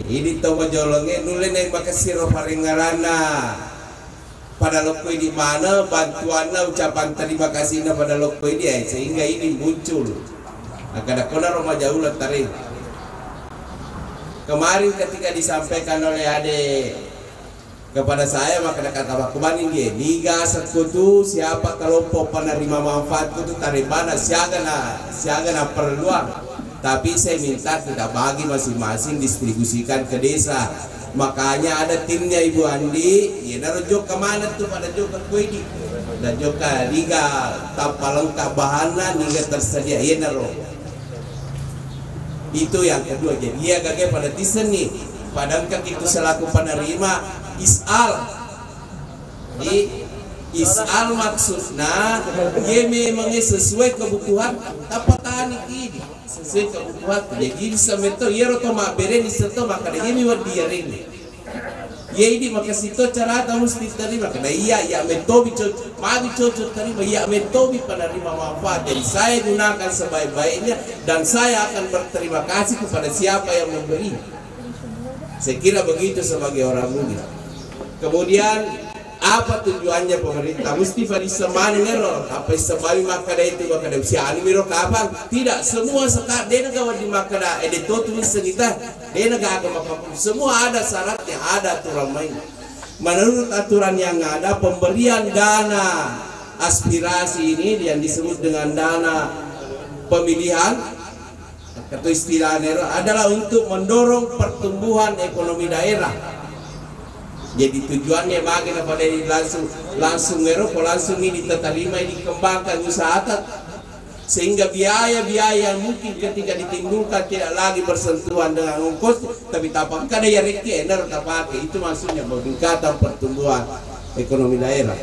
ini to majolonge nulen yang makasiro paringarana pada lokoi di mana bantuannya ucapan terima kasihnya pada lokoi dia sehingga ini muncul. Agak kona Roma jauh tarik. Kemarin ketika disampaikan oleh adik kepada saya maka kata kemarin dia niga sekutu siapa kelompok penerima manfaat itu taribana siagana perluan, tapi saya minta kita bagi masing-masing distribusikan ke desa. Makanya ada timnya Ibu Andi ya narujuk kemana tuh pada juga kuidi dan juga niga tanpa lengkap bahannya niga tersedia ya naro. Itu yang kedua. Jadi ya gage pada tisen nih padahal itu selaku penerima isal di isal maksudnya dia memang sesuai kebutuhan apa tani ini sesuai kebutuhan. Jadi semeto ya roto mak beren iseto maka dia miwat dia ring ya ini maka situ cara tahu mesti terima karena iya ya metobi magi cocok terima iya metobi penerima manfaat. Jadi saya gunakan sebaik-baiknya dan saya akan berterima kasih kepada siapa yang memberi. Saya kira begitu sebagai orang muda. Kemudian apa tujuannya pemerintah mesti pada semani nero apa sebab makada itu makada usia animiro kapan tidak semua sekat dia negara di makada edito tulis kita dia negara agama semua ada syaratnya ada aturan main. Menurut aturan yang ada pemberian dana aspirasi ini yang disebut dengan dana pemilihan atau istilah nero adalah untuk mendorong pertumbuhan ekonomi daerah. Jadi tujuannya bagaimana pada langsung ngerok langsung ini diterima dikembangkan usaha sehingga biaya-biaya yang mungkin ketika ditimbulkan tidak lagi bersentuhan dengan ongkos tapi tapak kada ya reki enar tapak itu maksudnya peningkatan pertumbuhan ekonomi daerah.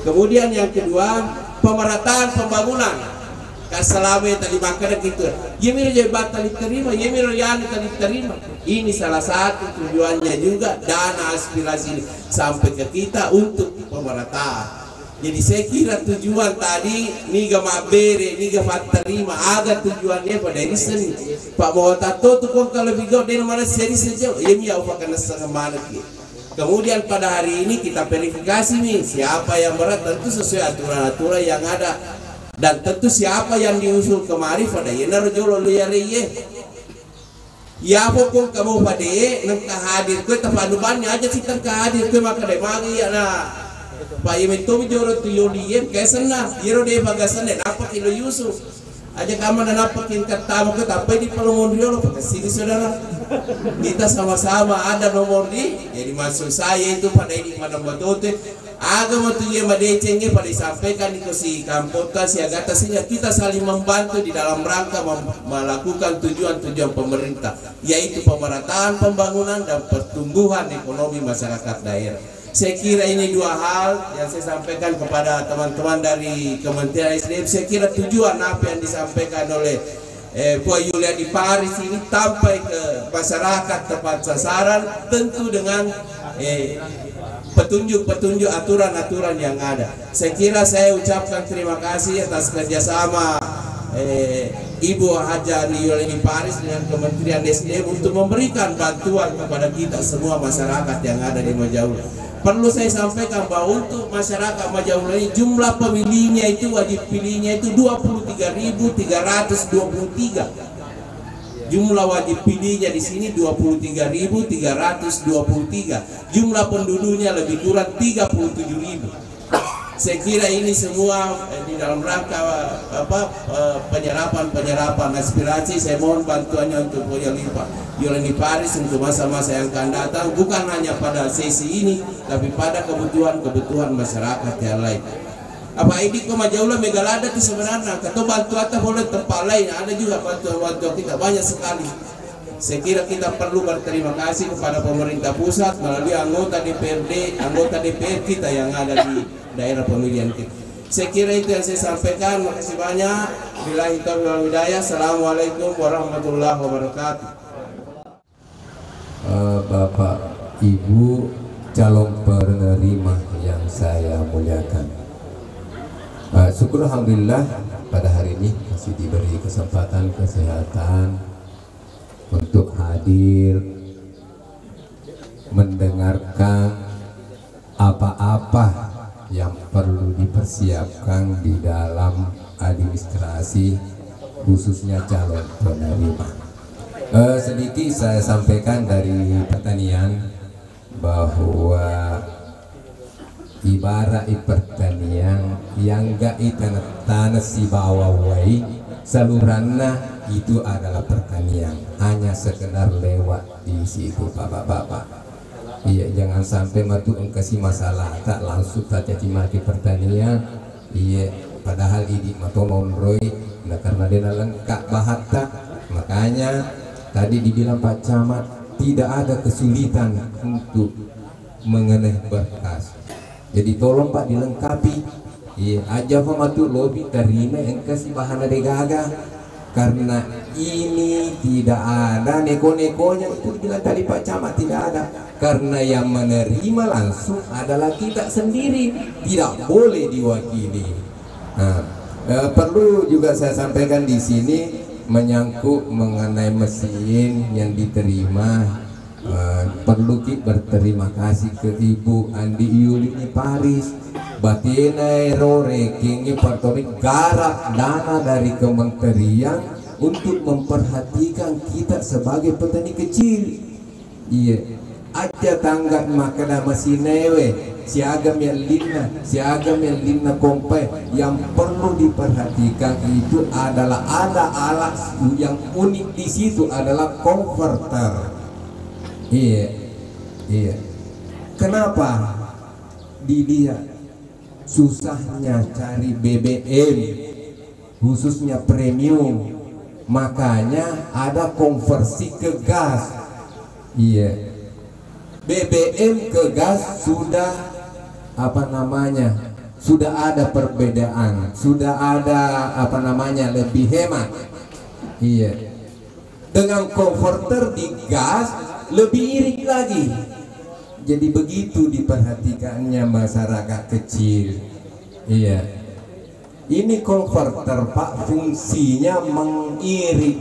Kemudian yang kedua pemerataan pembangunan. Kasalame tadi makanya gitu. Yemiro jabatan diterima, yemiro yani tadi diterima. Ini salah satu tujuannya juga dana aspirasi ini sampai ke kita untuk pemerataan. Jadi saya kira tujuan tadi niga mabere, niga terima agar tujuannya pada ini seni. Pak Mawatato tuh kok kalau bigo dia mana seri saja, yemi au pakai setengah mana Kemudian pada hari ini kita verifikasi nih siapa yang berat tentu sesuai aturan-aturan yang ada. Dan tentu siapa yang diusul kemari pada yenar jolo luyariye ya pokok kamu pada nengkah hadir ke tepanubannya aja sih tengkah hadir ke maka deh magi ya nah pak yemeto joro tu yoliye kesena yero deh bagasan deh apa kilo Yusuf aja kamu dan apa katamu ke tapi di pelongon jolo pakai sini saudara kita sama-sama ada nomor di jadi maksud saya itu pada ini pada batote agama tujuan madecengnya pada disampaikan di si kampota si agata sehingga kita saling membantu di dalam rangka melakukan tujuan-tujuan pemerintah yaitu pemerataan pembangunan dan pertumbuhan ekonomi masyarakat daerah. Saya kira ini dua hal yang saya sampaikan kepada teman-teman dari Kementerian SDM. Saya kira tujuan apa yang disampaikan oleh Bu Yulia di Paris ini sampai ke masyarakat tepat sasaran tentu dengan petunjuk-petunjuk aturan-aturan yang ada. Saya kira saya ucapkan terima kasih atas kerjasama Ibu Haja Yulia di Paris dengan Kementerian SDM untuk memberikan bantuan kepada kita semua masyarakat yang ada di Majaula. Perlu saya sampaikan bahwa untuk masyarakat Majaula ini jumlah pemilihnya itu wajib pilihnya itu 23.323. Jumlah wajib pilihnya di sini 23.323. Jumlah penduduknya lebih kurang 37.000. Saya kira ini semua di dalam rangka penyerapan aspirasi. Saya mohon bantuannya untuk Yolani Paris untuk masa-masa yang akan datang, bukan hanya pada sesi ini tapi pada kebutuhan masyarakat yang lain. Apa ini kok Majaula Megalada itu sebenarnya atau bantuan boleh tempat lain ada juga bantuan kita banyak sekali. Saya kira kita perlu berterima kasih kepada pemerintah pusat melalui anggota DPR kita yang ada di daerah pemilihan kita. Saya kira itu yang saya sampaikan. Makasih banyak. Billahi taufiq wal hidayah. Assalamualaikum warahmatullahi wabarakatuh. Bapak Ibu calon penerima yang saya muliakan, syukur alhamdulillah pada hari ini masih diberi kesempatan kesehatan untuk hadir mendengarkan apa-apa yang perlu dipersiapkan di dalam administrasi khususnya calon penerima. Sedikit saya sampaikan dari pertanian bahwa ibarat pertanian yang gak tanah si bawawai salurannya itu adalah pertanian, hanya sekedar lewat di situ bapak-bapak. Iya, jangan sampai matu engkasi masalah tak langsung tak caci maki pertanian. Iya, padahal ini matonon roy, nah karena dia lengkap bahata. Makanya tadi dibilang Pak Camat tidak ada kesulitan untuk mengenai berkas. Jadi tolong Pak dilengkapi. Iya, aja matu lobi terima engkasi bahan ada gagah. Karena ini tidak ada neko-nekonya, itu dibilang tadi Pak Camat tidak ada. Karena yang menerima langsung adalah kita sendiri, tidak boleh diwakili. Nah, perlu juga saya sampaikan di sini menyangkut mengenai mesin yang diterima. Perlu kita berterima kasih ke Ibu Andi Yulini Paris, batinai rorekingnya partori garap dana dari kementerian untuk memperhatikan kita sebagai petani kecil. Iya, aja tanggap makanan masinewe siagam yang lina kompai. Yang perlu diperhatikan itu adalah ada alat yang unik di situ adalah konverter. Iya. Kenapa dilihat susahnya cari BBM khususnya premium, makanya ada konversi ke gas. Iya, BBM ke gas sudah sudah ada perbedaan, sudah ada lebih hemat. Iya, dengan konverter di gas lebih irit lagi. Jadi begitu diperhatikannya masyarakat kecil. Iya, ini konverter Pak fungsinya mengirit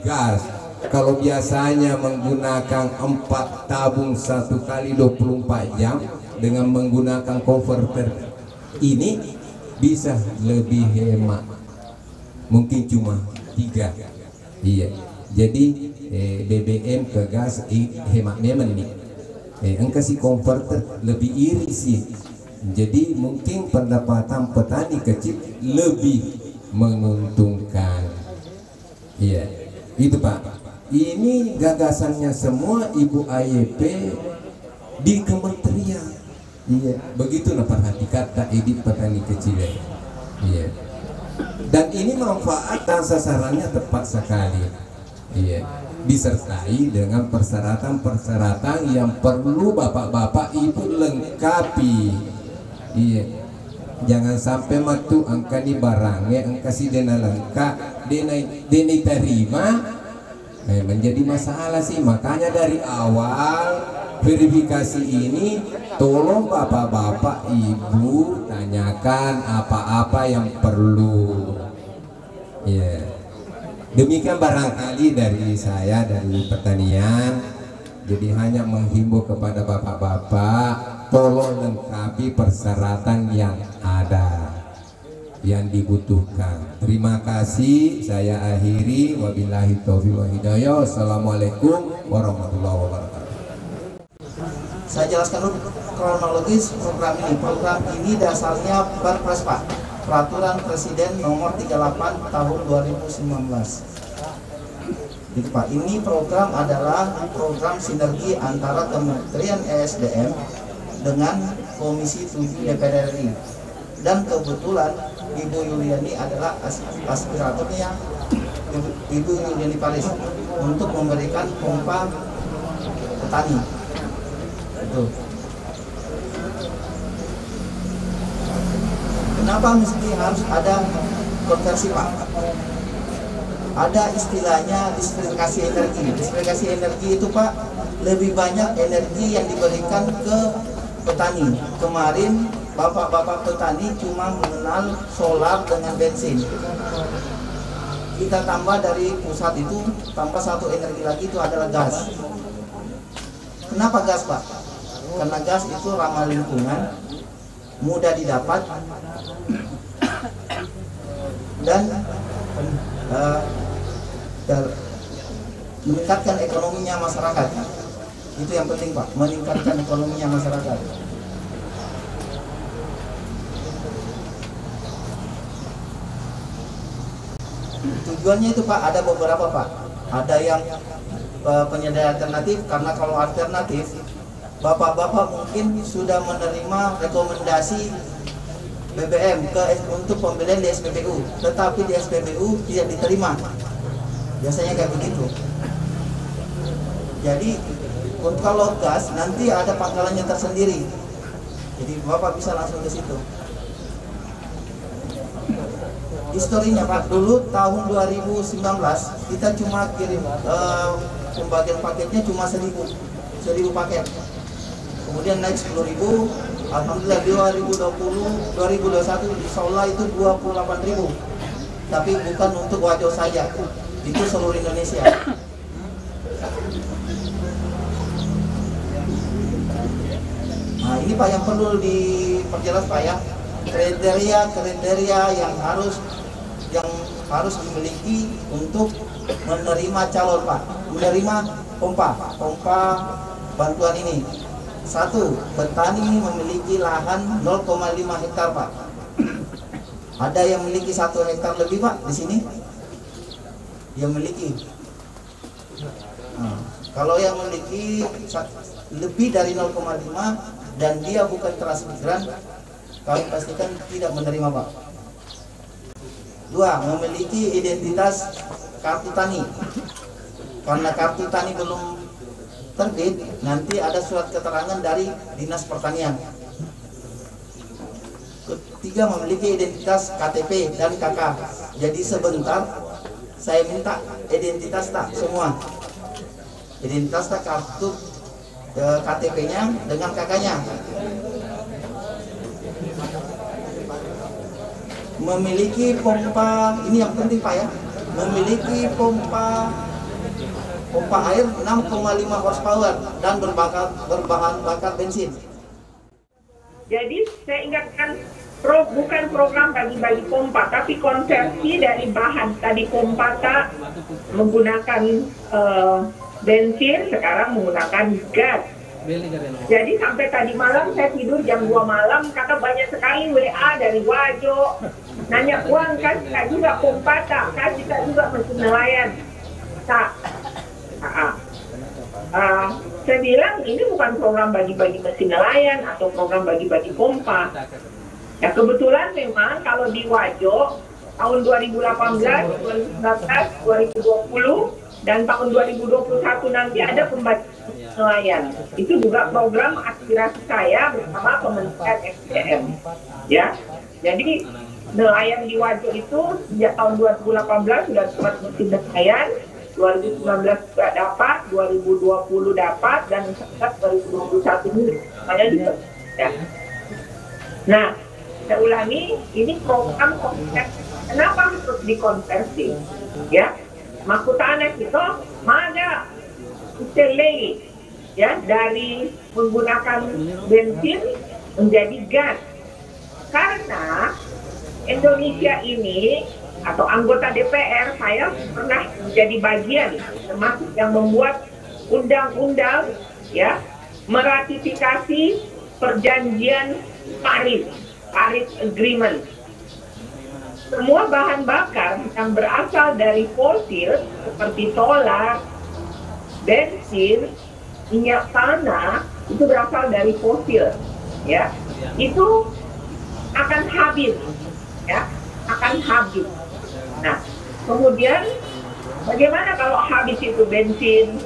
gas. Kalau biasanya menggunakan 4 tabung 1 kali 24 jam, dengan menggunakan konverter ini bisa lebih hemat, mungkin cuma 3. Iya, jadi BBM ke gas hemat memang ini. Engkasi konverter lebih iri sih. Jadi mungkin pendapatan petani kecil lebih menguntungkan. Iya, itu Pak. Ini gagasannya semua Ibu AYP di kementerian. Iya, begitu nah perhatikan tak edit petani kecil. Iya. Dan ini manfaat dan sasarannya tepat sekali. Iya. Disertai dengan persyaratan-persyaratan yang perlu bapak-bapak ibu lengkapi. Iya, jangan sampai matu angka di barangnya angka si dena lengkap dena terima menjadi masalah sih. Makanya dari awal verifikasi ini tolong bapak-bapak ibu tanyakan apa-apa yang perlu. Iya. Demikian barangkali dari saya dari pertanian. Jadi hanya menghimbau kepada bapak-bapak, tolong lengkapi persyaratan yang ada, yang dibutuhkan. Terima kasih, saya akhiri. Wabillahi taufiq wal hidayah. Assalamualaikum warahmatullahi wabarakatuh. Saya jelaskan dulu kronologis program ini. Program ini dasarnya Perpres Pak, Peraturan Presiden Nomor 38 Tahun 2019. Jadi Pak, ini program adalah program sinergi antara Kementerian ESDM dengan Komisi 7 DPR RI. Dan kebetulan Ibu Yuliani adalah aspiratornya Ibu Yuliani Paris untuk memberikan pompa petani. Betul. Kenapa mesti harus ada konversi Pak? Ada istilahnya diversifikasi energi. Diversifikasi energi itu Pak, lebih banyak energi yang diberikan ke petani. Kemarin bapak-bapak petani cuma mengenal solar dengan bensin. Kita tambah dari pusat itu, tambah satu energi lagi itu adalah gas. Kenapa gas Pak? karena gas itu ramah lingkungan, mudah didapat, dan meningkatkan ekonominya masyarakat. Itu yang penting Pak, meningkatkan ekonominya masyarakat. Tujuannya itu Pak, ada beberapa Pak. Ada yang penyedia alternatif, karena kalau alternatif Bapak-bapak mungkin sudah menerima rekomendasi BBM untuk pembelian di SPBU, tetapi di SPBU tidak diterima. Biasanya kayak begitu. Jadi kalau gas nanti ada pangkalannya tersendiri. Jadi Bapak bisa langsung ke situ. Historinya Pak, dulu tahun 2019 kita cuma kirim pembagian paketnya cuma 1000 paket. Kemudian naik 10.000, alhamdulillah 2021 insya Allah itu 28.000. Tapi bukan untuk Wajo saja, itu seluruh Indonesia. Nah ini Pak yang perlu diperjelas Pak ya, kriteria yang harus dimiliki untuk menerima calon Pak, menerima pompa bantuan ini. 1. Petani memiliki lahan 0,5 hektar Pak. Ada yang memiliki 1 hektar lebih Pak di sini? Yang memiliki. Nah, kalau yang memiliki lebih dari 0,5 dan dia bukan transmigran, kami pastikan tidak menerima Pak. 2. Memiliki identitas kartu tani. Karena kartu tani belum terbit, nanti ada surat keterangan dari Dinas Pertanian. 3. Memiliki identitas KTP dan KK. Jadi sebentar saya minta identitas tak semua. Identitas tak kartu KTP-nya dengan KK-nya. Memiliki pompa, ini yang penting Pak ya. Memiliki pompa air 6,5 horsepower dan berbahan bakar bensin. Jadi saya ingatkan, bukan program bagi-bagi pompa, tapi konversi dari bahan tadi pompa tak menggunakan bensin, sekarang menggunakan gas. Jadi sampai tadi malam saya tidur jam 2 malam, kata banyak sekali WA dari Wajo, nanya uang kan, kita juga pompa tak, kan kita juga mesin nelayan tak. Saya bilang ini bukan program bagi-bagi mesin nelayan atau program bagi-bagi pompa. Ya kebetulan memang kalau di Wajo tahun 2018, 2019, 2020 dan tahun 2021 nanti ada pembagian nelayan. Itu juga program aspirasi saya bersama Kementerian SDM. Ya, jadi nelayan di Wajo itu sejak tahun 2018 sudah dapat mesin nelayan. 2019 juga dapat, 2020 dapat, dan 2021 ini semuanya juga ya. Nah, saya ulangi, ini program konversi. Kenapa harus dikonversi? Ya, makutana itu mana lagi ya dari menggunakan bensin menjadi gas. Karena Indonesia ini atau anggota DPR, saya pernah menjadi bagian termasuk yang membuat undang-undang ya meratifikasi perjanjian Paris Agreement. Semua bahan bakar yang berasal dari fosil seperti solar, bensin, minyak tanah itu berasal dari fosil ya. Itu akan habis ya, akan habis. Nah, kemudian bagaimana kalau habis itu bensin,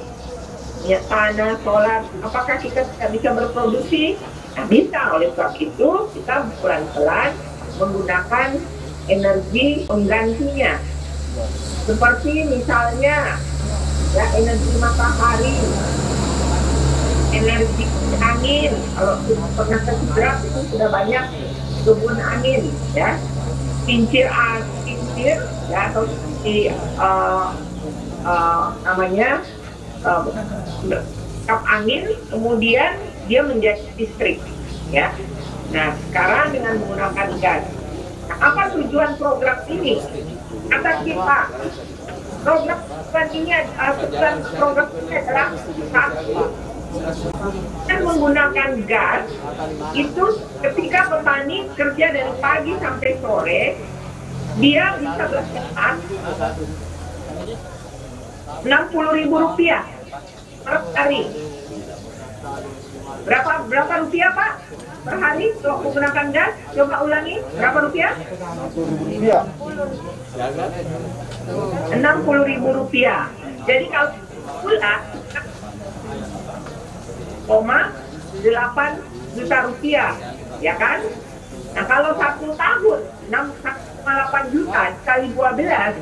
minyak tanah, solar, apakah kita tidak bisa berproduksi? Nah, bisa. Oleh sebab itu kita pelan-pelan menggunakan energi penggantinya, seperti misalnya ya energi matahari, energi angin. Kalau pernah ke Sidrap itu sudah banyak kebun angin ya, kincir ya, atau seperti namanya kap angin. Kemudian dia menjadi listrik, ya. Nah, sekarang dengan menggunakan gas. Nah, apa tujuan program ini? Kata kita, program ini adalah satu, dan menggunakan gas itu ketika petani kerja dari pagi sampai sore, dia bisa berhemat Rp60.000 per hari. Berapa rupiah, Pak, per hari kalau menggunakan gas? Coba ulangi, berapa rupiah? Rp60.000. Jadi kalau bulan 8 juta rupiah, ya kan? Nah, kalau 1 tahun 6,8 juta kali 12,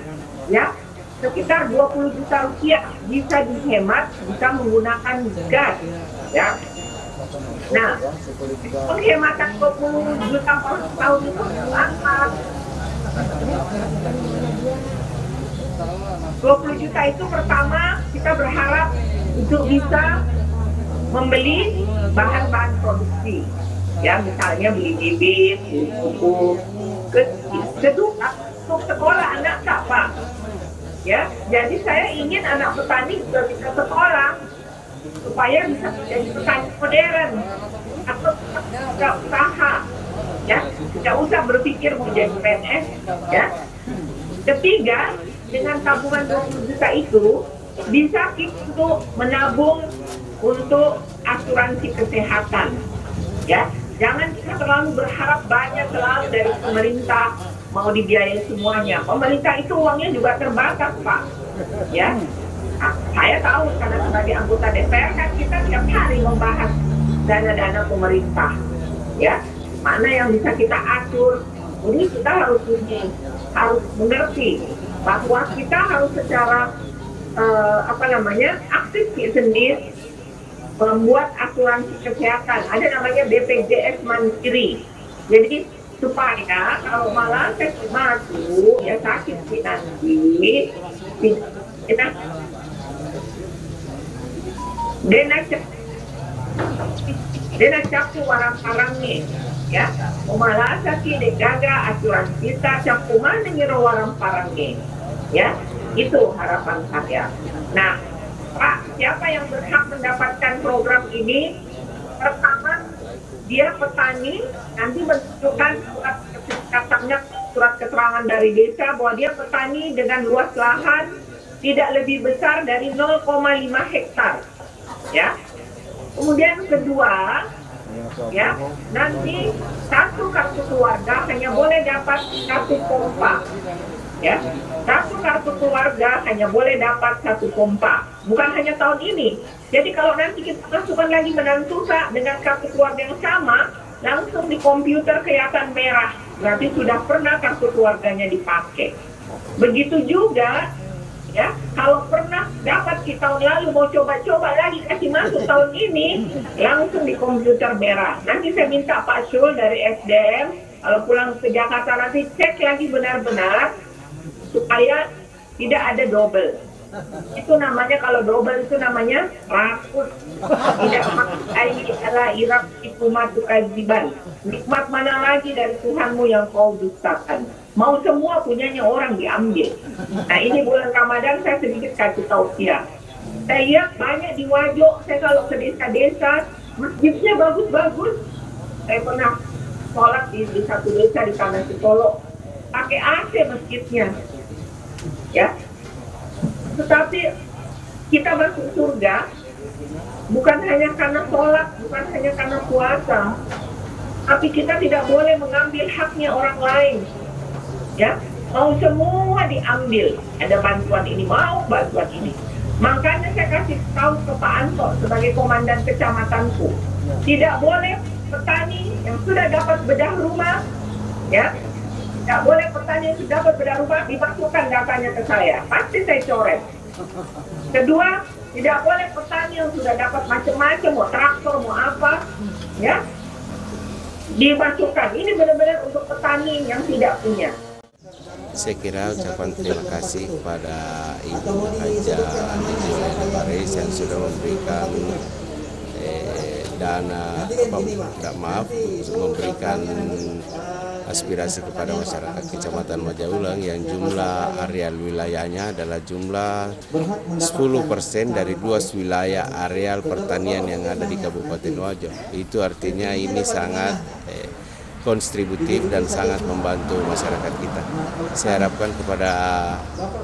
ya, sekitar 20 juta rupiah bisa dihemat bisa menggunakan gas, ya. Nah, penghematan 20 juta per tahun itu apa? 20 juta itu pertama kita berharap untuk bisa membeli bahan-bahan produksi, ya, misalnya beli bibit, beli pupuk. Kedua, untuk sekolah anak Pak, ya. Jadi saya ingin anak petani juga bisa sekolah supaya bisa menjadi petani modern atau bisa usaha, ya, tidak usah berpikir mau jadi PNS, ya. Ketiga, dengan tabungan 20 juta itu bisa kita untuk menabung untuk asuransi kesehatan, ya. Jangan kita terlalu berharap banyak selalu dari pemerintah mau dibiayai semuanya. Pemerintah itu uangnya juga terbatas, Pak, ya. Nah, saya tahu karena sebagai anggota DPR kan kita tiap hari membahas dana-dana pemerintah, ya, mana yang bisa kita atur. Jadi kita harus mengerti bahwa kita harus secara aktif sendiri membuat asuransi kesehatan. Ada namanya BPJS Mandiri. Jadi supaya kalau malah masuk ya sakit nanti kita dena capu warang-warangnya, ya, malah sakit degaga asuransi kita capu mana ngiro warang-warangnya, ya. Itu harapan saya. Nah, Pak, siapa yang berhak mendapatkan program ini? Pertama, dia petani, nanti menunjukkan surat keterangan dari desa bahwa dia petani dengan luas lahan tidak lebih besar dari 0,5 hektar, ya. Kemudian kedua, ya, nanti satu kartu keluarga hanya boleh dapat 1 pompa, ya. Satu kartu keluarga hanya boleh dapat 1 pompa, bukan hanya tahun ini. Jadi kalau nanti kita masukkan lagi menantu dengan kartu keluarga yang sama, langsung di komputer kelihatan merah, berarti sudah pernah kartu keluarganya dipakai. Begitu juga, ya, kalau pernah dapat di tahun lalu mau coba-coba lagi kasih masuk tahun ini, langsung di komputer merah. Nanti saya minta Pak Syul dari SDM kalau pulang ke Jakarta nanti cek lagi benar-benar supaya tidak ada double. Itu namanya, kalau double itu namanya rakut. Tidak maksudnya irap itu matu kajiban. Nikmat mana lagi dari Tuhanmu yang kau dustakan? Mau semua punyanya orang diambil. Nah, ini bulan Ramadan saya sedikit kasih tausiah. Saya lihat banyak di Wajo, saya kalau ke desa-desa, masjidnya bagus-bagus. Saya pernah sholat di satu desa di Tanah Sitolo, pakai AC masjidnya, ya. Tetapi kita masuk surga bukan hanya karena sholat, bukan hanya karena puasa, tapi kita tidak boleh mengambil haknya orang lain, ya. Mau semua diambil, ada bantuan ini, mau bantuan ini. Makanya saya kasih tahu ke Pak Anto sebagai komandan kecamatanku, tidak boleh petani yang sudah dapat bedah rumah, ya, tidak boleh petani yang sudah dapat bedah rumah dimasukkan datanya ke saya, pasti saya coret. Kedua, tidak boleh petani yang sudah dapat macam-macam, mau traktor, mau apa, ya, dimasukkan. Ini benar-benar untuk petani yang tidak punya. Saya kira ucapan terima kasih kepada Ibu Haja Andi Baris yang sudah memberikan dan maaf memberikan aspirasi kepada masyarakat Kecamatan Majaulang yang jumlah areal wilayahnya adalah jumlah 10% dari luas wilayah areal pertanian yang ada di Kabupaten Wajo. Itu artinya ini sangat kontributif dan sangat membantu masyarakat kita. Saya harapkan kepada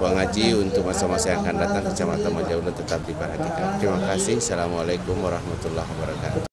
pengaji untuk masa-masa yang akan datang Kecamatan Majaulang tetap diperhatikan. Terima kasih. Assalamualaikum warahmatullahi wabarakatuh.